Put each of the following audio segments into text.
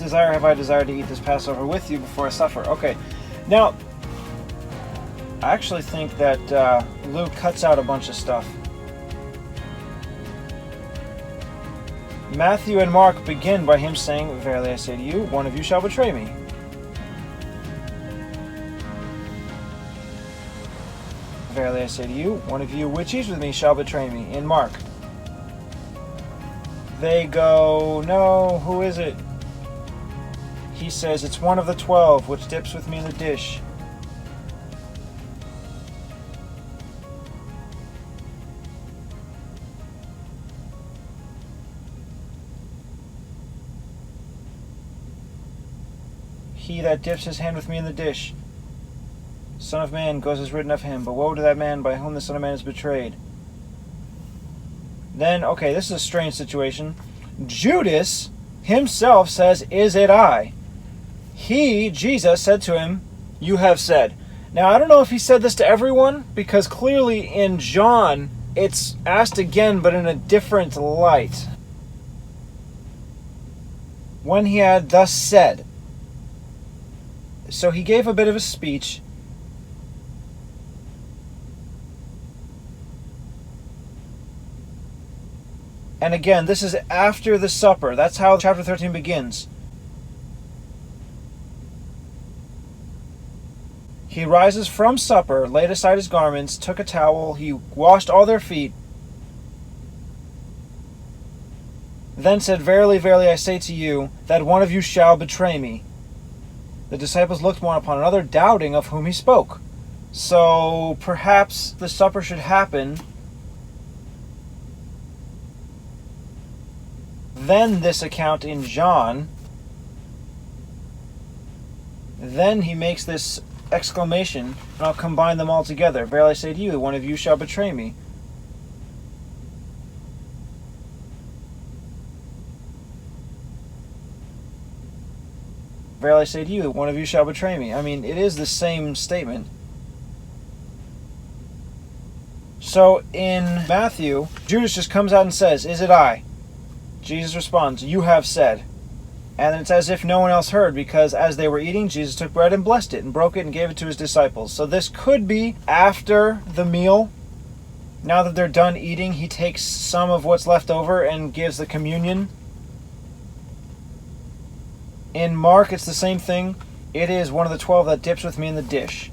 desire have I desired to eat this Passover with you before I suffer. Okay, now, I actually think that Luke cuts out a bunch of stuff. Matthew and Mark begin by him saying, verily I say to you, one of you shall betray me. Verily I say to you, one of you which eats with me shall betray me. In Mark, they go, no, who is it? He says, it's one of the 12 which dips with me in the dish. He that dips his hand with me in the dish. Son of Man goes as written of him, but woe to that man by whom the Son of Man is betrayed. Then, okay, this is a strange situation. Judas himself says, is it I? He, Jesus, said to him, you have said. Now, I don't know if he said this to everyone, because clearly in John, it's asked again, but in a different light. When he had thus said. So he gave a bit of a speech. And again, this is after the supper. That's how chapter 13 begins. He rises from supper, laid aside his garments, took a towel, he washed all their feet, then said, verily, verily, I say to you, that one of you shall betray me. The disciples looked one upon another, doubting of whom he spoke. So perhaps the supper should happen. Then this account in John. Then he makes this exclamation, and I'll combine them all together. Verily I say to you, one of you shall betray me. Verily I say to you, one of you shall betray me. I mean, it is the same statement. So in Matthew, Judas just comes out and says, is it I? Jesus responds, you have said. And it's as if no one else heard, because as they were eating, Jesus took bread and blessed it and broke it and gave it to his disciples. So this could be after the meal. Now that they're done eating, he takes some of what's left over and gives the communion. In Mark, it's the same thing. It is one of the 12 that dips with me in the dish.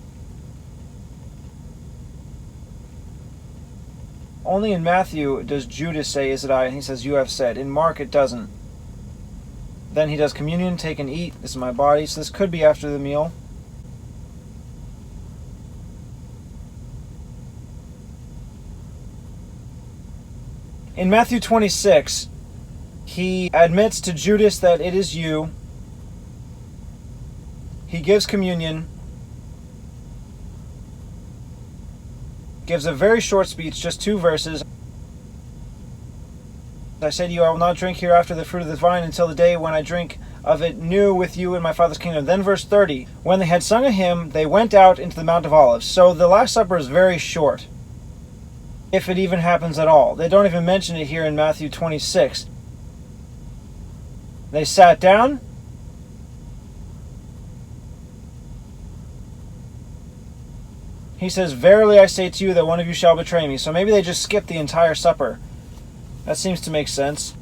Only in Matthew does Judas say, is it I? And he says, you have said. In Mark, it doesn't. Then he does communion, take and eat. This is my body. So this could be after the meal. In Matthew 26, he admits to Judas that it is you. He gives communion. Gives a very short speech, just 2 verses. I say to you, I will not drink hereafter the fruit of the vine until the day when I drink of it new with you in my Father's kingdom. Then verse 30, when they had sung a hymn, they went out into the Mount of Olives. So the Last Supper is very short, if it even happens at all. They don't even mention it here in Matthew 26. They sat down. He says, verily I say to you that one of you shall betray me. So maybe they just skipped the entire supper. That seems to make sense.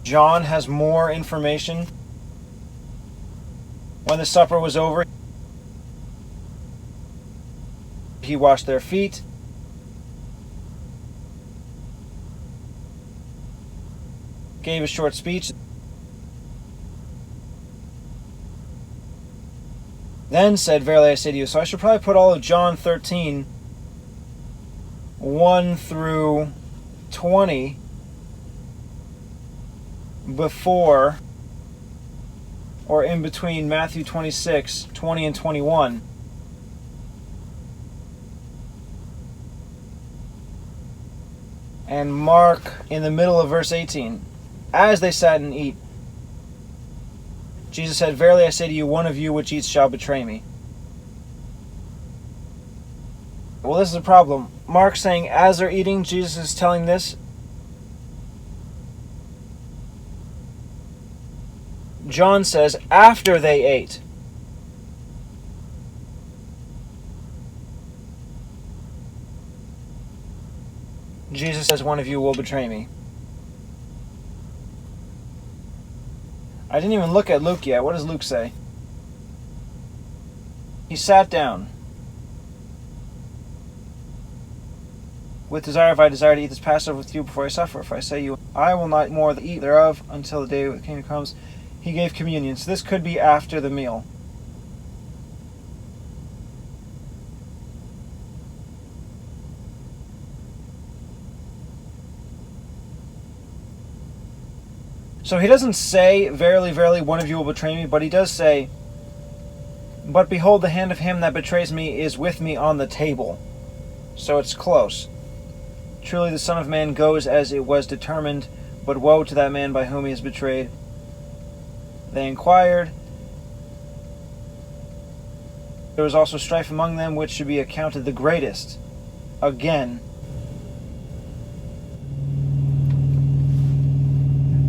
John has more information. When the supper was over, he washed their feet. Gave a short speech. Then said, verily I say to you. So I should probably put all of John 13, 1 through 20, before or in between Matthew 26, 20 and 21. And Mark in the middle of verse 18. As they sat and eat, Jesus said, verily I say to you, one of you which eats shall betray me. Well, this is a problem. Mark saying as they're eating, Jesus is telling this. John says after they ate. Jesus says, one of you will betray me. I didn't even look at Luke yet. What does Luke say? He sat down. With desire, if I desire to eat this Passover with you before I suffer, if I say you, I will not more eat thereof until the day of the kingdom comes. He gave communion. So this could be after the meal. So he doesn't say, verily, verily, one of you will betray me, but he does say, but behold, the hand of him that betrays me is with me on the table. So it's close. Truly the Son of Man goes as it was determined, but woe to that man by whom he is betrayed. They inquired. There was also strife among them, which should be accounted the greatest. Again,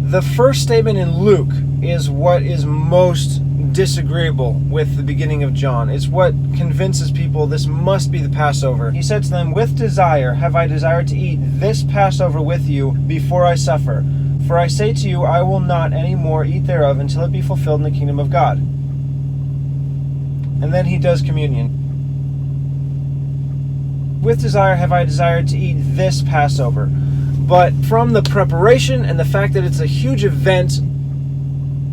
the first statement in Luke is what is most disagreeable with the beginning of John. It's what convinces people this must be the Passover. He said to them, with desire have I desired to eat this Passover with you before I suffer. For I say to you, I will not any more eat thereof until it be fulfilled in the kingdom of God. And then he does communion. With desire have I desired to eat this Passover. But from the preparation and the fact that it's a huge event,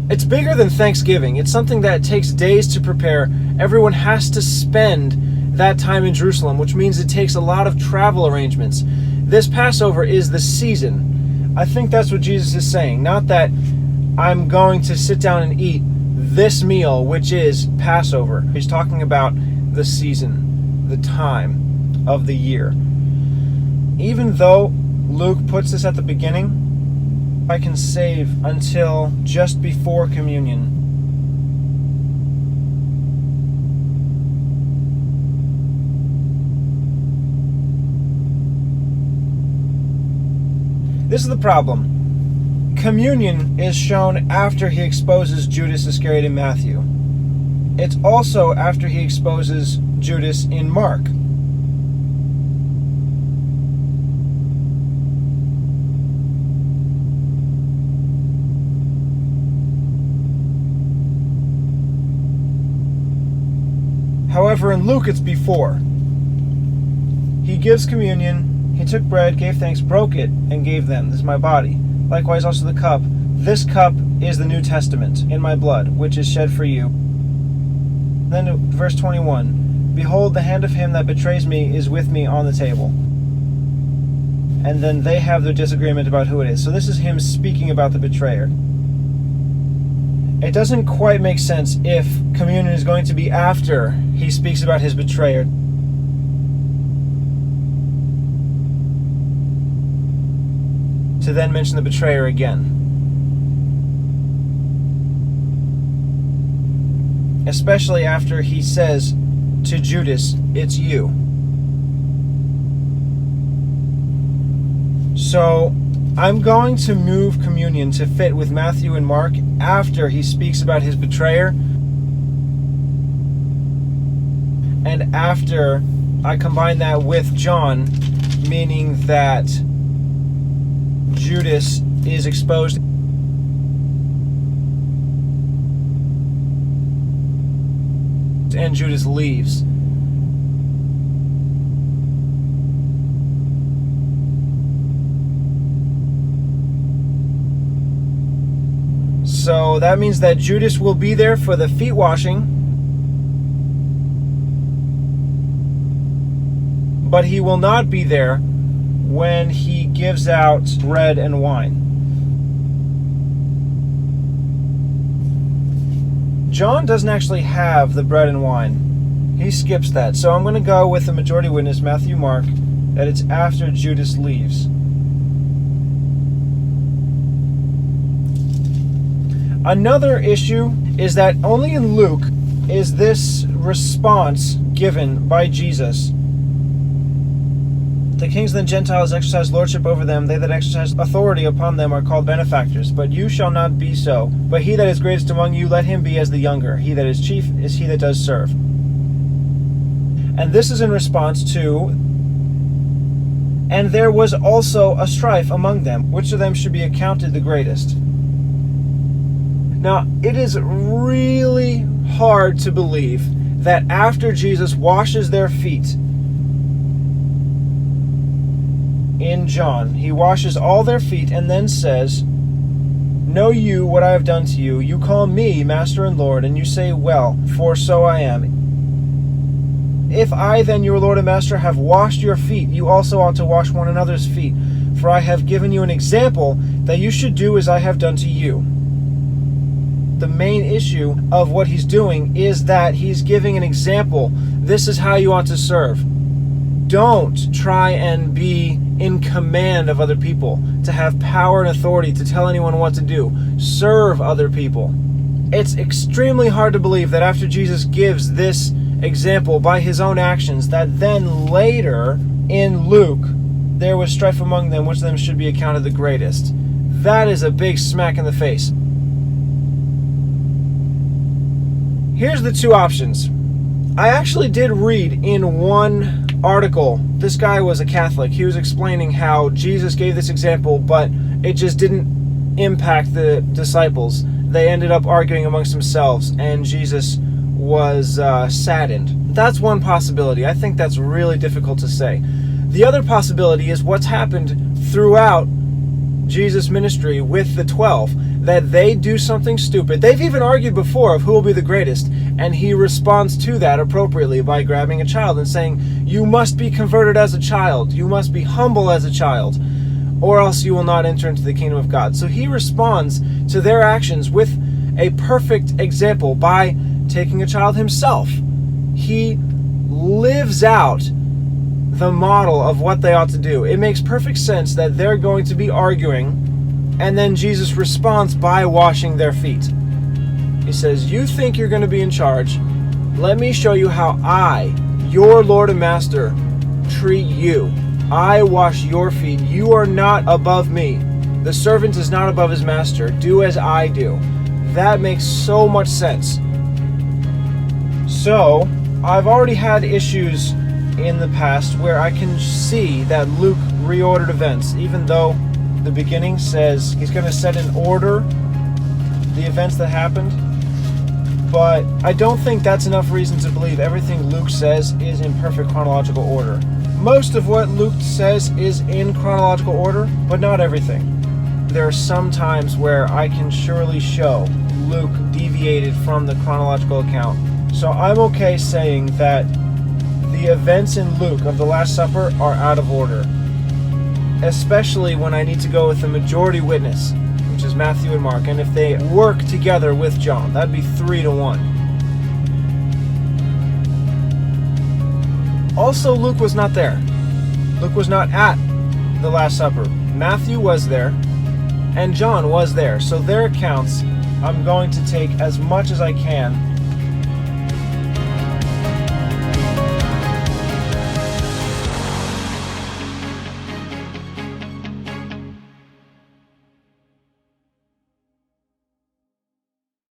it's bigger than Thanksgiving. It's something that takes days to prepare. Everyone has to spend that time in Jerusalem, which means it takes a lot of travel arrangements. This Passover is the season. I think that's what Jesus is saying. Not that I'm going to sit down and eat this meal, which is Passover. He's talking about the season, the time of the year. Even though Luke puts this at the beginning, I can save until just before communion. This is the problem. Communion is shown after he exposes Judas Iscariot in Matthew. It's also after he exposes Judas in Mark. However, in Luke, it's before. He gives communion, he took bread, gave thanks, broke it, and gave them. This is my body. Likewise also the cup. This cup is the New Testament in my blood, which is shed for you. Then verse 21. Behold, the hand of him that betrays me is with me on the table. And then they have their disagreement about who it is. So this is him speaking about the betrayer. It doesn't quite make sense if communion is going to be after he speaks about his betrayer. To then mention the betrayer again. Especially after he says to Judas, it's you. So I'm going to move communion to fit with Matthew and Mark after he speaks about his betrayer, and after I combine that with John, meaning that Judas is exposed and Judas leaves. So that means that Judas will be there for the feet washing, but he will not be there when he gives out bread and wine. John doesn't actually have the bread and wine. He skips that. So I'm going to go with the majority witness, Matthew, Mark, that it's after Judas leaves. Another issue is that only in Luke is this response given by Jesus The kings of the Gentiles exercise lordship over them. They that exercise authority upon them are called benefactors. But you shall not be so. But he that is greatest among you, let him be as the younger. He that is chief is he that does serve. And this is in response to, and there was also a strife among them, which of them should be accounted the greatest. Now, it is really hard to believe that after Jesus washes their feet, in John, he washes all their feet and then says, know you what I have done to you? You call me Master and Lord, and you say, well, for so I am. If I then, your Lord and Master, have washed your feet, you also ought to wash one another's feet. For I have given you an example that you should do as I have done to you. The main issue of what he's doing is that he's giving an example. This is how you ought to serve. Don't try and be in command of other people, to have power and authority to tell anyone what to do. Serve other people. It's extremely hard to believe that after Jesus gives this example by his own actions, that then later in Luke there was strife among them, which of them should be accounted the greatest. That is a big smack in the face. Here's the two options. I actually did read in one article, this guy was a Catholic, he was explaining how Jesus gave this example, but it just didn't impact the disciples. They ended up arguing amongst themselves, and Jesus was saddened. That's one possibility. I think that's really difficult to say. The other possibility is what's happened throughout Jesus' ministry with the 12, that they do something stupid. They've even argued before of who will be the greatest, and he responds to that appropriately by grabbing a child and saying, you must be converted as a child, you must be humble as a child, or else you will not enter into the kingdom of God. So he responds to their actions with a perfect example by taking a child himself. He lives out the model of what they ought to do. It makes perfect sense that they're going to be arguing, and then Jesus responds by washing their feet. He says, you think you're going to be in charge. Let me show you how I, your Lord and Master, treat you. I wash your feet. You are not above me. The servant is not above his master. Do as I do. That makes so much sense. So, I've already had issues in the past where I can see that Luke reordered events, even though the beginning says he's going to set in order the events that happened. But I don't think that's enough reason to believe everything Luke says is in perfect chronological order. Most of what Luke says is in chronological order, but not everything. There are some times where I can surely show Luke deviated from the chronological account. So I'm okay saying that the events in Luke of the Last Supper are out of order, especially when I need to go with the majority witness, which is Matthew and Mark, and if they work together with John, that'd be 3-1. Also, Luke was not there. Luke was not at the Last Supper. Matthew was there, and John was there, so their accounts I'm going to take as much as I can